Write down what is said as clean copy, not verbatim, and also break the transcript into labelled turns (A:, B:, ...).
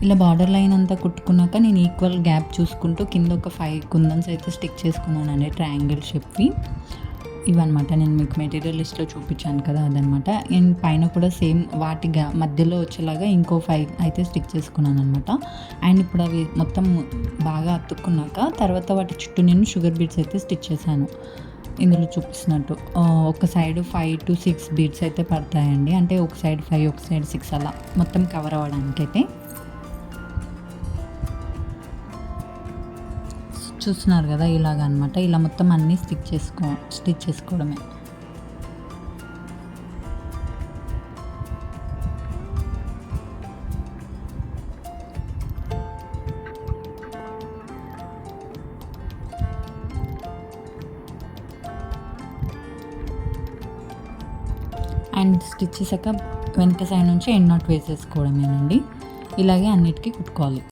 A: ఇలా border line అంతా కుట్టుకున్నాక నేను ఈక్వల్ గ్యాప్ చూసుకుంటూ కింద ఒక 5 కుందన్స్ అయితే స్టిక్ చేసుకున్నానండి ట్రయాంగిల్ షేప్వి. ఇవన్నమాట నేను మీకు మెటీరియల్ లిస్ట్‌లో చూపించాను కదా అదనమాట. అండ్ పైన కూడా సేమ్ వాటి మధ్యలో వచ్చేలాగా ఇంకో 5 అయితే స్టిక్ చేసుకున్నాననమాట. అండ్ ఇప్పుడు అవి మొత్తం బాగా అతుక్కున్నాక తర్వాత వాటి చుట్టూ నేను షుగర్ బీడ్స్ అయితే స్టిచ్ చేశాను. ఇందులో చూపిస్తున్నట్టు ఒక సైడ్ 5-6 బీడ్స్ అయితే పడతాయండి. అంటే ఒక సైడ్ 5 ఒక సైడ్ 6 అలా మొత్తం కవర్ అవ్వడానికైతే. చూస్తున్నారు కదా ఇలాగనమాట. ఇలా మొత్తం అన్నీ స్టిచ్ చేసుకోవడమే. అండ్ స్టిచ్ చేసాక వెనక సైడ్ నుంచి ఎండ్ నాట్ వేసేసుకోవడమేనండి. ఇలాగే అన్నిటికీ కుట్టుకోవాలి.